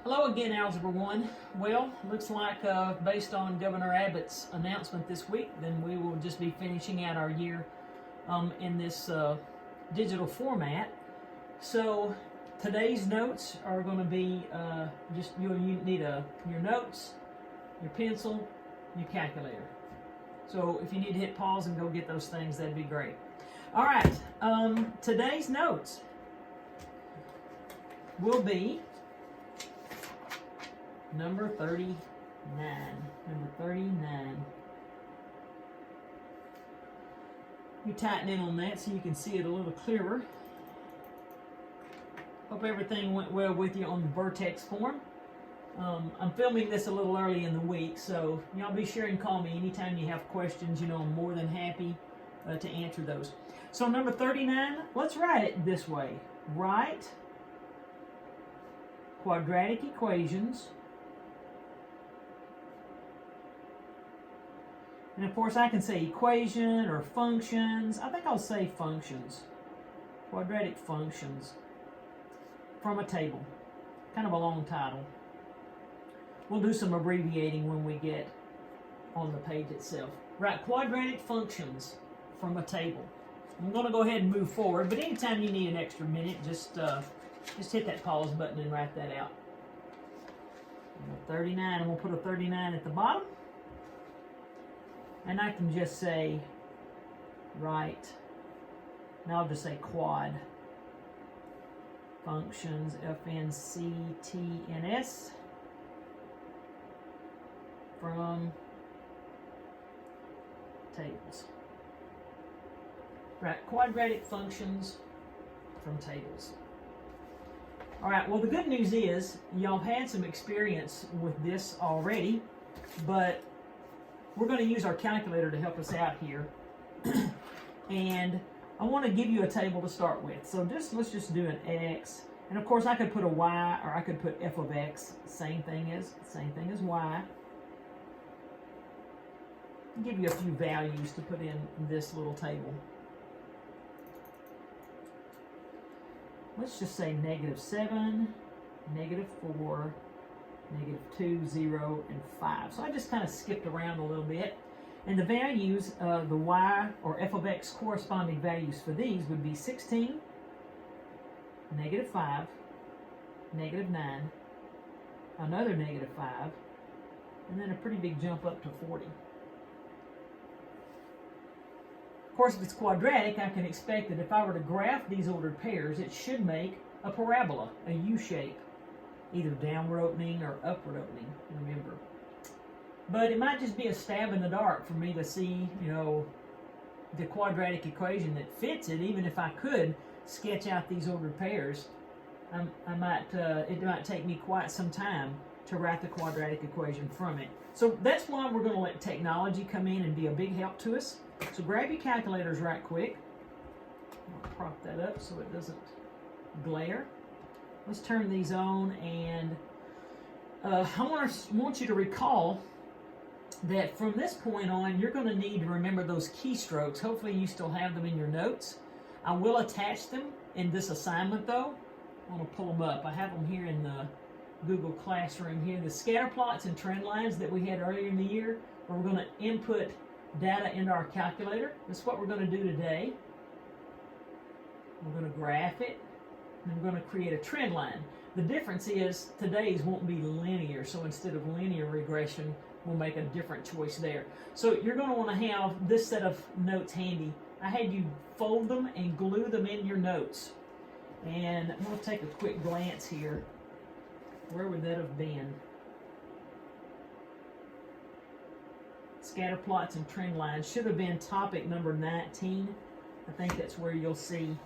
Hello again, Algebra 1. Well, looks like based on Governor Abbott's announcement this week, then we will just be finishing out our year in this digital format. So today's notes are going to be just you need your notes, your pencil, your calculator. So if you need to hit pause and go get those things, that'd be great. All right, today's notes will be number 39. Number 39. You tighten in on that so you can see it a little clearer. Hope everything went well with you on the vertex form. I'm filming this a little early in the week, so y'all be sure and call me anytime you have questions. You know, I'm more than happy to answer those. So number 39, let's write it this way. Write quadratic equations. And of course I can say equation or functions. I think I'll say functions. Quadratic functions from a table. Kind of a long title. We'll do some abbreviating when we get on the page itself. Right, quadratic functions from a table. I'm going to go ahead and move forward, but anytime you need an extra minute, just hit that pause button and write that out. 39, and we'll put a 39 at the bottom. And I can just say, write, and I'll just say quad functions, FNCTNS, from tables. Right, quadratic functions from tables. All right, well, the good news is y'all had some experience with this already, but we're going to use our calculator to help us out here. And I want to give you a table to start with. So let's just do an x. And of course I could put a y, or I could put f of x. Same thing as y. I'll give you a few values to put in this little table. Let's just say -7, -4, -2, 0, and 5. So I just kind of skipped around a little bit. And the values, the y or f of x corresponding values for these would be 16, -5, -9, another -5, and then a pretty big jump up to 40. Of course, if it's quadratic, I can expect that if I were to graph these ordered pairs, it should make a parabola, a U shape. Either downward opening or upward opening, remember. But it might just be a stab in the dark for me to see, you know, the quadratic equation that fits it. Even if I could sketch out these ordered pairs, it might take me quite some time to write the quadratic equation from it. So that's why we're going to let technology come in and be a big help to us. So grab your calculators right quick. I'll prop that up so it doesn't glare. Let's turn these on, and I want you to recall that from this point on, you're going to need to remember those keystrokes. Hopefully you still have them in your notes. I will attach them in this assignment though. I'm going to pull them up. I have them here in the Google Classroom here. The scatter plots and trend lines that we had earlier in the year, where we're going to input data into our calculator. That's what we're going to do today. We're going to graph it. And we're going to create a trend line. The difference is today's won't be linear, so instead of linear regression, we'll make a different choice there. So you're going to want to have this set of notes handy. I had you fold them and glue them in your notes. And I'm going to take a quick glance here. Where would that have been? Scatter plots and trend lines should have been topic number 19. I think that's where you'll see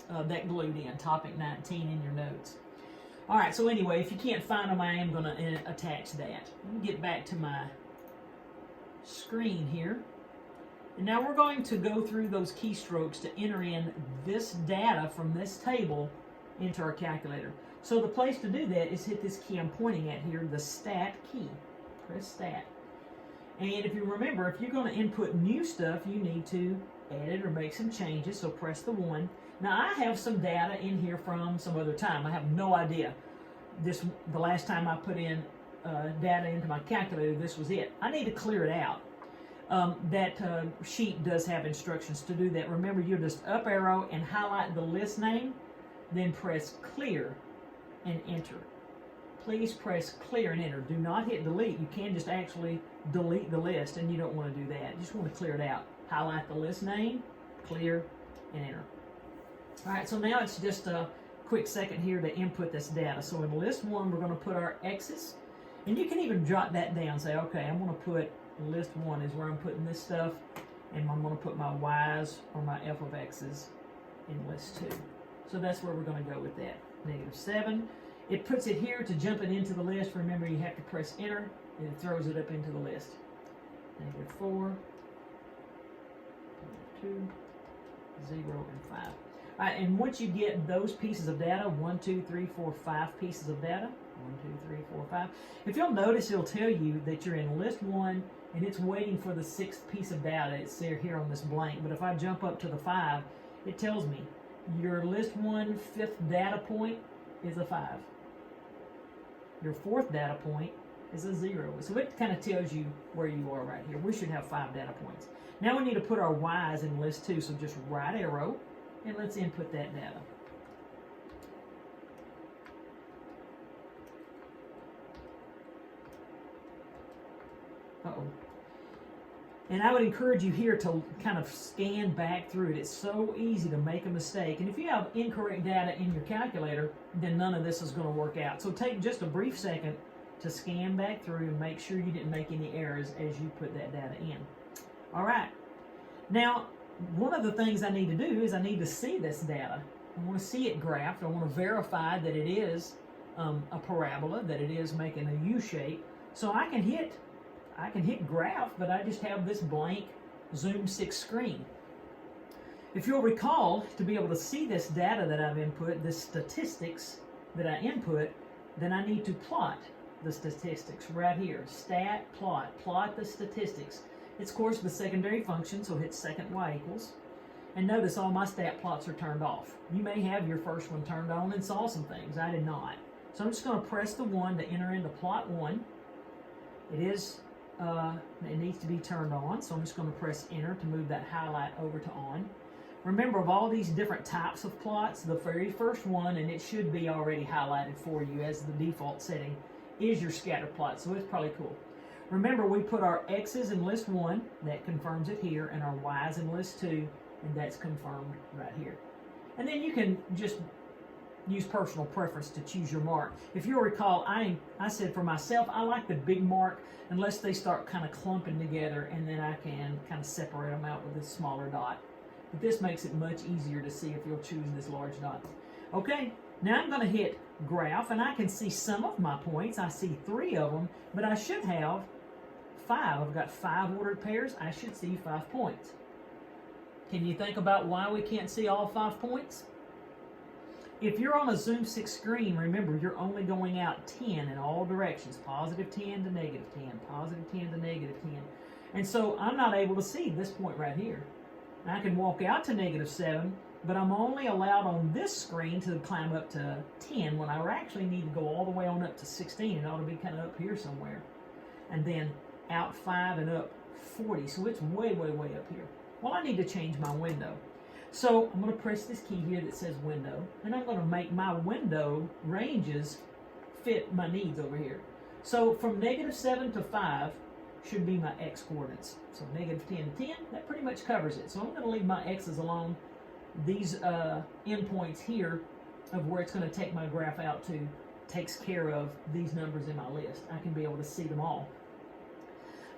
that glued in, topic 19 in your notes. All right, so anyway, if you can't find them, I am going to attach that. Let me get back to my screen here. And now we're going to go through those keystrokes to enter in this data from this table into our calculator. So the place to do that is hit this key I'm pointing at here, the Stat key. Press Stat. And if you remember, if you're going to input new stuff, you need to edit or make some changes, so press the 1. Now I have some data in here from some other time. I have no idea. The last time I put in data into my calculator, this was it. I need to clear it out. That sheet does have instructions to do that. Remember, you'll just up arrow and highlight the list name, then press clear and enter. Please press clear and enter. Do not hit delete. You can just actually delete the list, and you don't want to do that. You just want to clear it out. Highlight the list name, clear, and enter. All right, so now it's just a quick second here to input this data. So in list 1, we're going to put our X's, and you can even jot that down. Say, okay, I'm going to put list 1 is where I'm putting this stuff, and I'm going to put my Y's or my f of X's in list 2. So that's where we're going to go with that. -7. It puts it here to jump it into the list. Remember, you have to press enter, and it throws it up into the list. -4, 2, 0, and 5. All right, and once you get those pieces of data, 1, 2, 3, 4, 5 pieces of data, 1, 2, 3, 4, 5. If you'll notice, it'll tell you that you're in list 1, and it's waiting for the 6th piece of data. It's here on this blank. But if I jump up to the 5, it tells me your list 1 5th data point is a 5. Your 4th data point is a 0. So it kind of tells you where you are right here. We should have 5 data points. Now we need to put our Y's in list 2. So just right arrow, and let's input that data. Uh-oh. And I would encourage you here to kind of scan back through it. It's so easy to make a mistake. And if you have incorrect data in your calculator, then none of this is going to work out. So take just a brief second to scan back through and make sure you didn't make any errors as you put that data in. All right. Now, one of the things I need to do is I need to see this data. I want to see it graphed. I want to verify that it is a parabola, that it is making a U shape. So I can hit graph, but I just have this blank Zoom 6 screen. If you'll recall, to be able to see this data that I've input, this statistics that I input, then I need to plot the statistics right here. Stat, plot the statistics. It's, of course, the secondary function, so hit second y equals. And notice all my stat plots are turned off. You may have your first one turned on and saw some things. I did not. So I'm just going to press the 1 to enter into plot 1. It needs to be turned on, so I'm just going to press enter to move that highlight over to on. Remember, of all these different types of plots, the very first one, and it should be already highlighted for you as the default setting, is your scatter plot, so it's probably cool. Remember, we put our X's in list 1, that confirms it here, and our Y's in list 2, and that's confirmed right here. And then you can just use personal preference to choose your mark. If you'll recall, I said for myself, I like the big mark unless they start kind of clumping together, and then I can kind of separate them out with a smaller dot. But this makes it much easier to see if you'll choose this large dot. Okay, now I'm going to hit graph, and I can see some of my points. I see 3 of them, but I should have 5. I've got 5 ordered pairs. I should see 5 points. Can you think about why we can't see all 5 points? If you're on a Zoom 6 screen, remember, you're only going out 10 in all directions. +10 to -10, +10 to -10. And so I'm not able to see this point right here. I can walk out to -7, but I'm only allowed on this screen to climb up to 10 when I actually need to go all the way on up to 16. It ought to be kind of up here somewhere. And then out 5 and up 40. So it's way, way, way up here. Well, I need to change my window. So I'm going to press this key here that says window, and I'm going to make my window ranges fit my needs over here. So from -7 to 5 should be my x coordinates. So -10 to 10, that pretty much covers it. So I'm going to leave my x's alone. These endpoints here of where it's going to take my graph out to takes care of these numbers in my list. I can be able to see them all.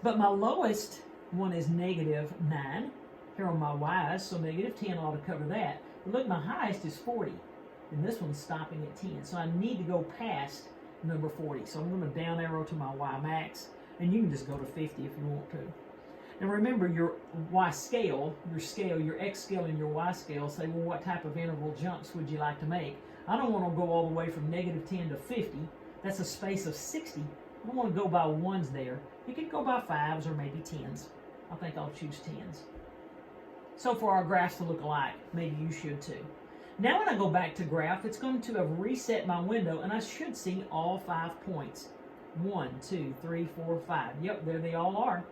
But my lowest one is -9. Here on my y's, so -10 ought to cover that. But look, my highest is 40, and this one's stopping at 10. So I need to go past number 40. So I'm going to down arrow to my y max, and you can just go to 50 if you want to. Now remember, your y scale, your x scale and your y scale say, well, what type of interval jumps would you like to make? I don't want to go all the way from -10 to 50. That's a space of 60. I don't want to go by ones there. You could go by 5s or maybe 10s. I think I'll choose 10s. So for our graphs to look alike, maybe you should too. Now when I go back to graph, it's going to have reset my window and I should see all 5 points. 1, 2, 3, 4, 5. Yep, there they all are.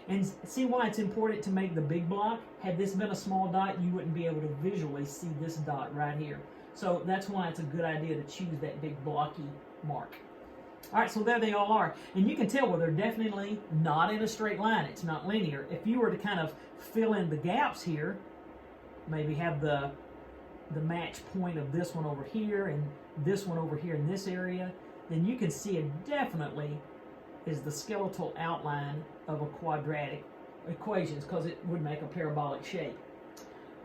And see why it's important to make the big block? Had this been a small dot, you wouldn't be able to visually see this dot right here. So that's why it's a good idea to choose that big blocky mark. All right, so there they all are. And you can tell, well, they're definitely not in a straight line. It's not linear. If you were to kind of fill in the gaps here, maybe have the match point of this one over here and this one over here in this area, then you can see it definitely is the skeletal outline of a quadratic equations because it would make a parabolic shape.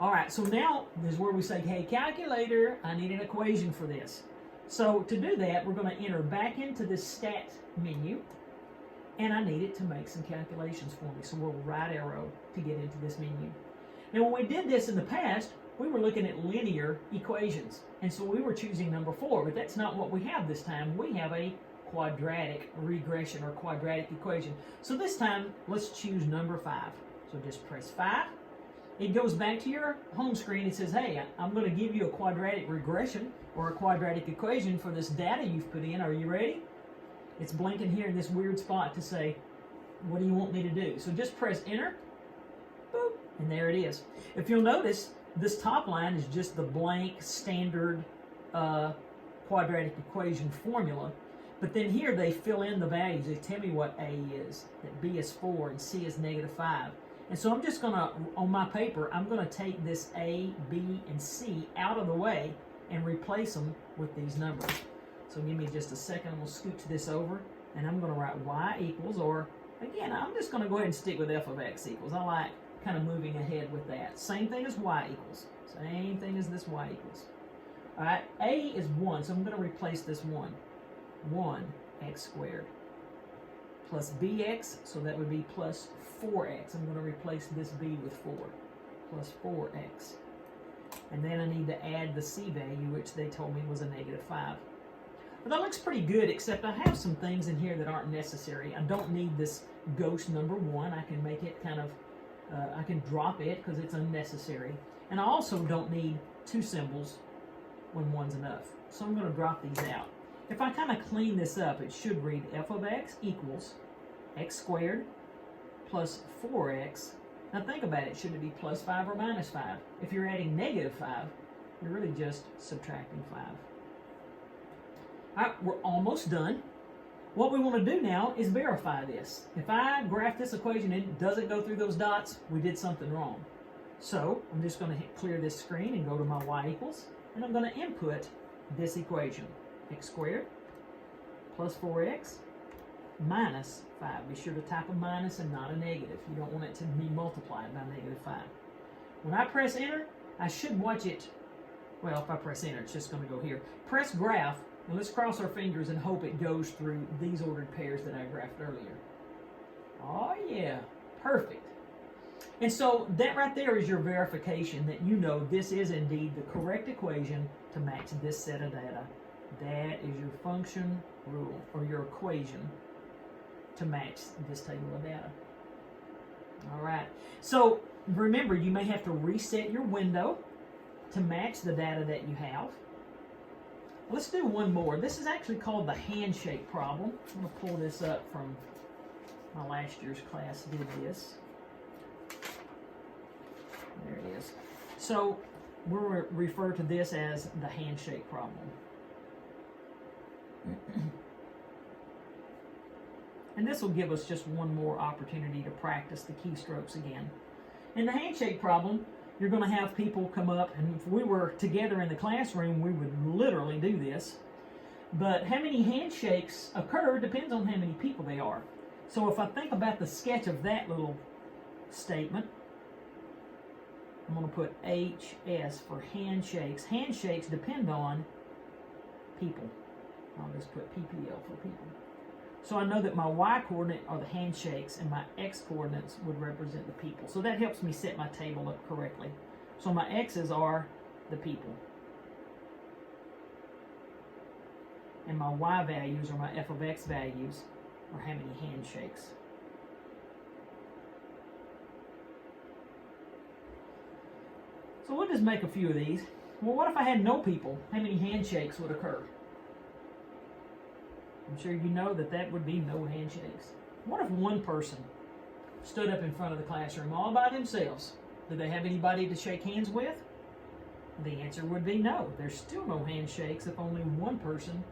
All right, so now this is where we say, hey, calculator, I need an equation for this. So to do that, we're going to enter back into this stat menu, and I need it to make some calculations for me. So we'll right arrow to get into this menu. Now when we did this in the past, we were looking at linear equations, and so we were choosing number 4, but that's not what we have this time. We have a quadratic regression or quadratic equation. So this time, let's choose number 5. So just press 5. It goes back to your home screen. It says, hey, I'm going to give you a quadratic regression or a quadratic equation for this data you've put in. Are you ready? It's blinking here in this weird spot to say, what do you want me to do? So just press enter, boop, and there it is. If you'll notice, this top line is just the blank standard quadratic equation formula. But then here they fill in the values. They tell me what A is, that B is 4, and C is -5. And so I'm just going to, on my paper, I'm going to take this A, B, and C out of the way and replace them with these numbers. So give me just a second. I'm going to scoot this over, and I'm going to write Y equals, or again, I'm just going to go ahead and stick with f of x equals. I like kind of moving ahead with that. Same thing as y equals. Same thing as this y equals. All right, a is 1, so I'm going to replace this 1. 1x squared plus bx, so that would be plus 4x. I'm going to replace this b with 4, plus 4x. And then I need to add the c value, which they told me was a -5. But that looks pretty good, except I have some things in here that aren't necessary. I don't need this ghost number 1. I can make it kind of, I can drop it because it's unnecessary. And I also don't need 2 symbols when 1's enough. So I'm going to drop these out. If I kind of clean this up, it should read f of x equals x squared plus 4x. Now think about it. Should it be plus 5 or minus 5? If you're adding -5, you're really just subtracting 5. All right, we're almost done. What we want to do now is verify this. If I graph this equation and it doesn't go through those dots, we did something wrong. So I'm just going to clear this screen and go to my y equals, and I'm going to input this equation. X squared plus 4x minus 5. Be sure to type a minus and not a negative. You don't want it to be multiplied by -5. When I press enter, I should watch it. Well, if I press enter, it's just going to go here. Press graph, and let's cross our fingers and hope it goes through these ordered pairs that I graphed earlier. Oh yeah, perfect. And so that right there is your verification that you know this is indeed the correct equation to match this set of data. That is your function rule, or your equation to match this table of data. All right. So remember, you may have to reset your window to match the data that you have. Let's do one more. This is actually called the handshake problem. I'm going to pull this up from my last year's class did this. There it is. So we'll refer to this as the handshake problem. And this will give us just one more opportunity to practice the keystrokes again. In the handshake problem, you're going to have people come up, and if we were together in the classroom, we would literally do this. But how many handshakes occur depends on how many people they are. So if I think about the sketch of that little statement, I'm going to put HS for handshakes. Handshakes depend on people. I'll just put PPL for people. So I know that my Y coordinate are the handshakes and my X coordinates would represent the people. So that helps me set my table up correctly. So my X's are the people. And my Y values, or my f of x values, or how many handshakes. So we'll just make a few of these. Well, what if I had no people? How many handshakes would occur? I'm sure you know that that would be no handshakes. What if one person stood up in front of the classroom all by themselves? Do they have anybody to shake hands with? The answer would be no. There's still no handshakes if only one person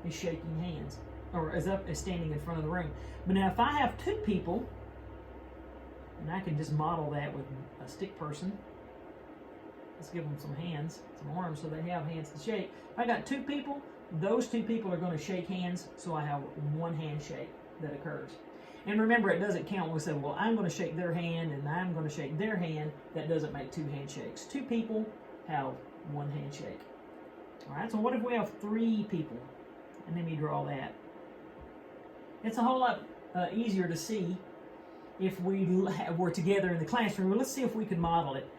is shaking hands or is standing in front of the room. But now if I have two people, and I can just model that with a stick person. Let's give them some hands, some arms, so they have hands to shake. If I got two people, those two people are going to shake hands, so I have one handshake that occurs. And remember, it doesn't count when we say, well, I'm going to shake their hand and I'm going to shake their hand. That doesn't make two handshakes. Two people have one handshake. All right, so what if we have three people? And let me draw that. It's a whole lot easier to see if we were together in the classroom. Well, let's see if we can model it.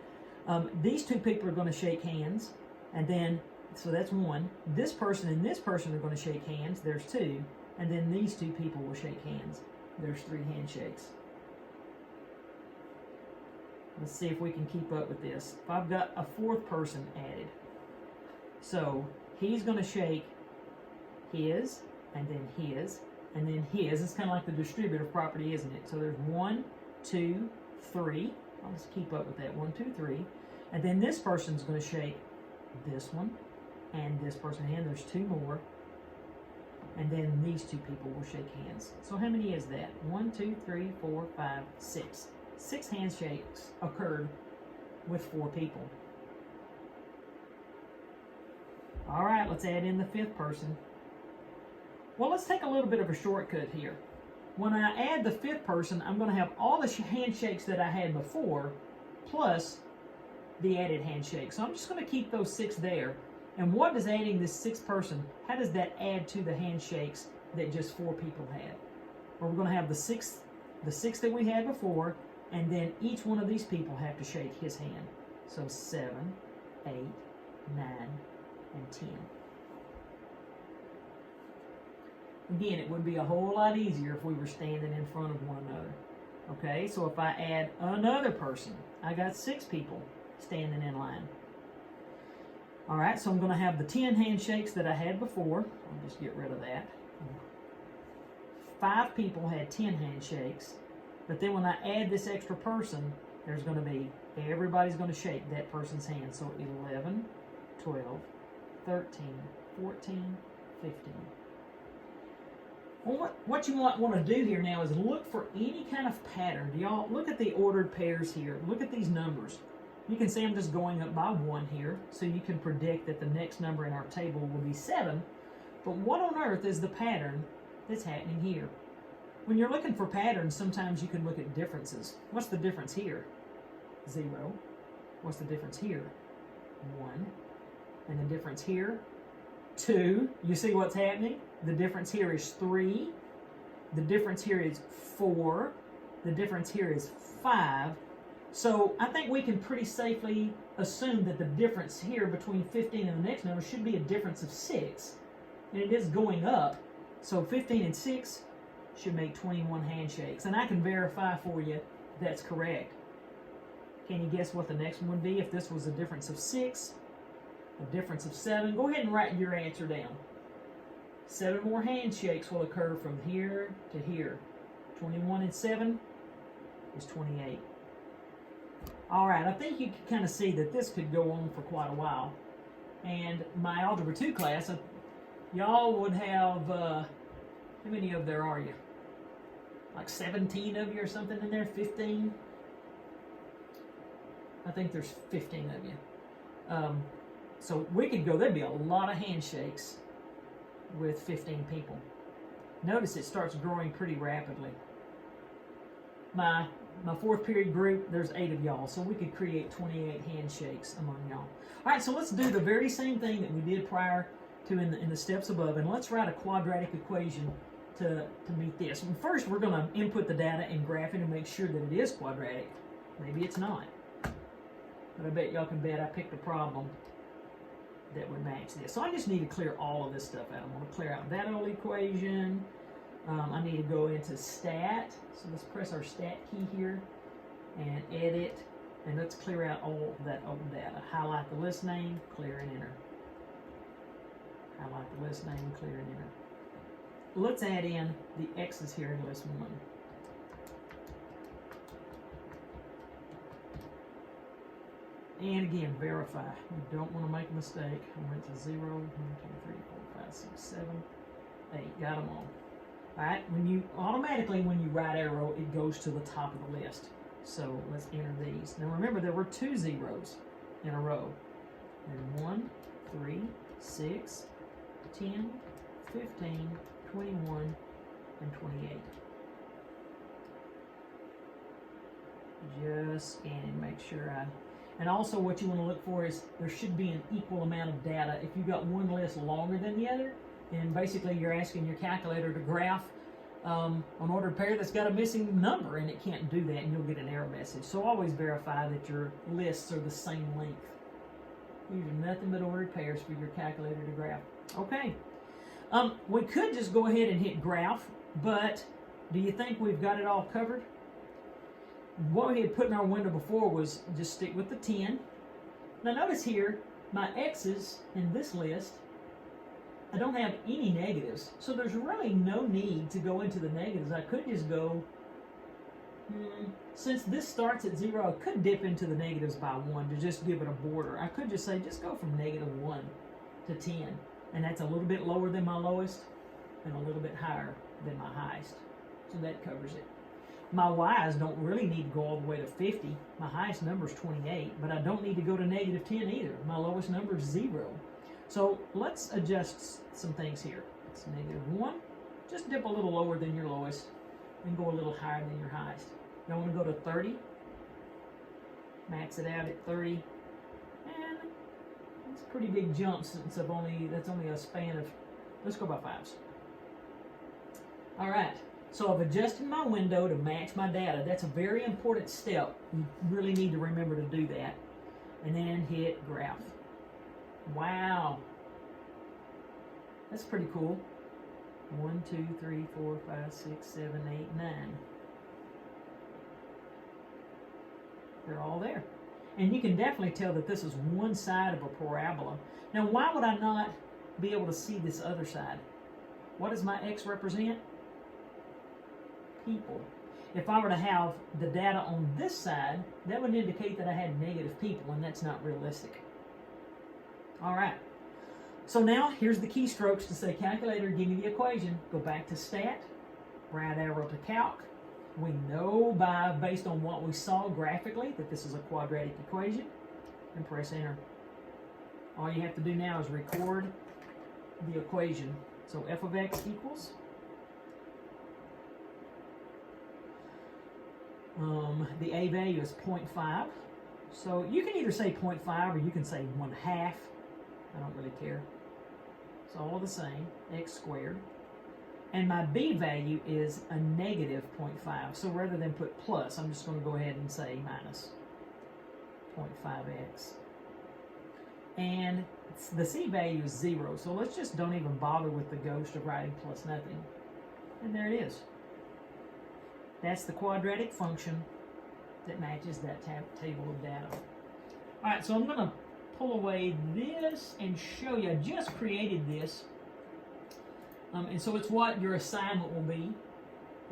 These two people are going to shake hands, and then, so that's one. This person and this person are going to shake hands. There's two. And then these two people will shake hands. There's three handshakes. Let's see if we can keep up with this. If I've got a fourth person added, so he's going to shake his, and then his, and then his. It's kind of like the distributive property, isn't it? So there's 1, 2, 3. I'll just keep up with that. 1, 2, 3. And then this person's going to shake this one and this person hand. There's two more. And then these two people will shake hands. So how many is that? 1, 2, 3, 4, 5, 6. 6 handshakes occurred with 4 people. All right, let's add in the fifth person. Well, let's take a little bit of a shortcut here. When I add the fifth person, I'm going to have all the handshakes that I had before, plus the added handshake. So I'm just going to keep those 6 there. And what does adding this 6th person, how does that add to the handshakes that just 4 people had? Well, we're going to have the 6 that we had before, and then each one of these people have to shake his hand. So 7, 8, 9, and 10. Again, it would be a whole lot easier if we were standing in front of one another. Okay, so if I add another person, I got 6 people standing in line. All right, so I'm going to have the 10 handshakes that I had before. I'll just get rid of that. 5 people had 10 handshakes, but then when I add this extra person, there's going to be, everybody's going to shake that person's hand. So 11, 12, 13, 14, 15. Well, what you want to do here now is look for any kind of pattern. Y'all look at the ordered pairs here. Look at these numbers. You can see I'm just going up by 1 here, so you can predict that the next number in our table will be 7. But what on earth is the pattern that's happening here? When you're looking for patterns, sometimes you can look at differences. What's the difference here? 0. What's the difference here? 1. And the difference here? 2. You see what's happening? The difference here is 3. The difference here is 4. The difference here is 5. So I think we can pretty safely assume that the difference here between 15 and the next number should be a difference of 6. And it is going up. So 15 and 6 should make 21 handshakes. And I can verify for you that's correct. Can you guess what the next one would be if this was a difference of 6? A difference of 7? Go ahead and write your answer down. 7 more handshakes will occur from here to here. 21 and 7 is 28. All right, I think you can kind of see that this could go on for quite a while. And my Algebra 2 class, y'all would have, how many of there are you? Like 17 of you or something in there? 15? I think there's 15 of you. So we could go, there'd be a lot of handshakes with 15 people. Notice it starts growing pretty rapidly. My 4th period group, there's 8 of y'all, so we could create 28 handshakes among y'all. All right, so let's do the very same thing that we did prior to in the steps above, and let's write a quadratic equation to meet this. And first, we're going to input the data and graph it and make sure that it is quadratic. Maybe it's not, but I bet y'all can bet I picked a problem that would match this. So I just need to clear all of this stuff out. I'm going to clear out that old equation. I need to go into Stat. So let's press our Stat key here and edit. And let's clear out all of that old data. Highlight the list name, clear and enter. Highlight the list name, clear and enter. Let's add in the X's here in list 1. And again, verify. You don't want to make a mistake. I went to 0, 1, 2, 3, 4, 5, 6, 7, 8. Got them all. Alright, when you right arrow, it goes to the top of the list. So let's enter these. Now remember, there were 2 zeros in a row. And 1, 3, 6, 10, 15, 21, and 28. Just scan and make sure and also what you want to look for is there should be an equal amount of data. If you've got one list longer than the other, then basically you're asking your calculator to graph an ordered pair that's got a missing number, and it can't do that, and you'll get an error message. So always verify that your lists are the same length. Using nothing but ordered pairs for your calculator to graph. Okay. We could just go ahead and hit graph, but do you think we've got it all covered? What we had put in our window before was just stick with the 10. Now notice here, my X's in this list, I don't have any negatives. So there's really no need to go into the negatives. I could just go, since this starts at 0, I could dip into the negatives by 1 to just give it a border. I could just say, just go from -1 to 10. And that's a little bit lower than my lowest and a little bit higher than my highest. So that covers it. My Y's don't really need to go all the way to 50. My highest number is 28, but I don't need to go to -10 either. My lowest number is 0. So let's adjust some things here. It's -1. Just dip a little lower than your lowest and go a little higher than your highest. You want to go to 30. Max it out at 30. And it's a pretty big jump since that's only a span of, let's go by 5s. All right. So I've adjusted my window to match my data. That's a very important step. You really need to remember to do that. And then hit graph. Wow. That's pretty cool. 1, 2, 3, 4, 5, 6, 7, 8, 9. They're all there. And you can definitely tell that this is one side of a parabola. Now, why would I not be able to see this other side? What does my X represent? People. If I were to have the data on this side, that would indicate that I had negative people, and that's not realistic. All right. So now, here's the keystrokes to say, calculator, give me the equation. Go back to stat, right arrow to calc. We know based on what we saw graphically, that this is a quadratic equation, and press enter. All you have to do now is record the equation. So f of x equals the a value is 0.5. So you can either say 0.5 or you can say 1/2. I don't really care. It's all the same, x squared. And my b value is a -0.5. So rather than put plus, I'm just going to go ahead and say minus 0.5x. And the c value is 0. So let's just don't even bother with the ghost of writing plus nothing. And there it is. That's the quadratic function that matches that table of data. All right, so I'm going to pull away this and show you. I just created this. And so it's what your assignment will be.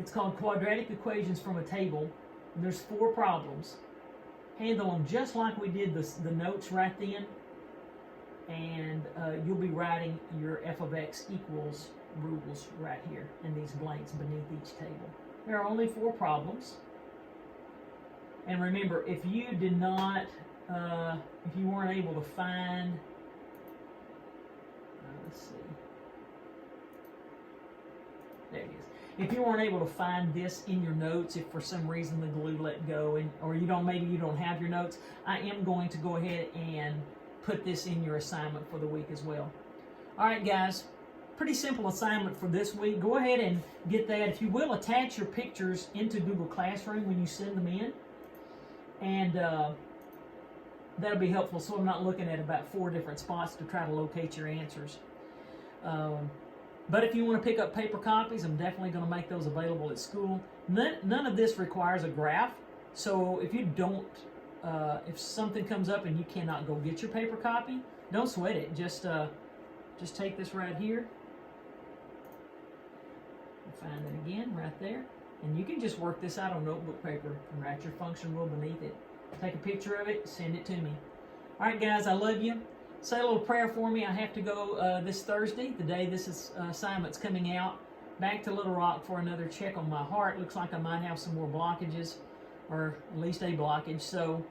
It's called Quadratic Equations from a Table. And there's 4 problems. Handle them just like we did the notes right then. And you'll be writing your f of x equals rules right here in these blanks beneath each table. There are only 4 problems. And remember, if you did not, if you weren't able to find, let's see. There it is. If you weren't able to find this in your notes, if for some reason the glue let go, or maybe you don't have your notes, I am going to go ahead and put this in your assignment for the week as well. All right, guys. Pretty simple assignment for this week. Go ahead and get that. If you will, attach your pictures into Google Classroom when you send them in. And that'll be helpful, so I'm not looking at about 4 different spots to try to locate your answers. But if you want to pick up paper copies, I'm definitely going to make those available at school. None of this requires a graph, so if you don't, if something comes up and you cannot go get your paper copy, don't sweat it. Just take this right here. Find it again right there. And you can just work this out on notebook paper and write your function rule beneath it. Take a picture of it, send it to me. All right, guys, I love you. Say a little prayer for me. I have to go this Thursday, the day this assignment's coming out, back to Little Rock for another check on my heart. Looks like I might have some more blockages, or at least a blockage. So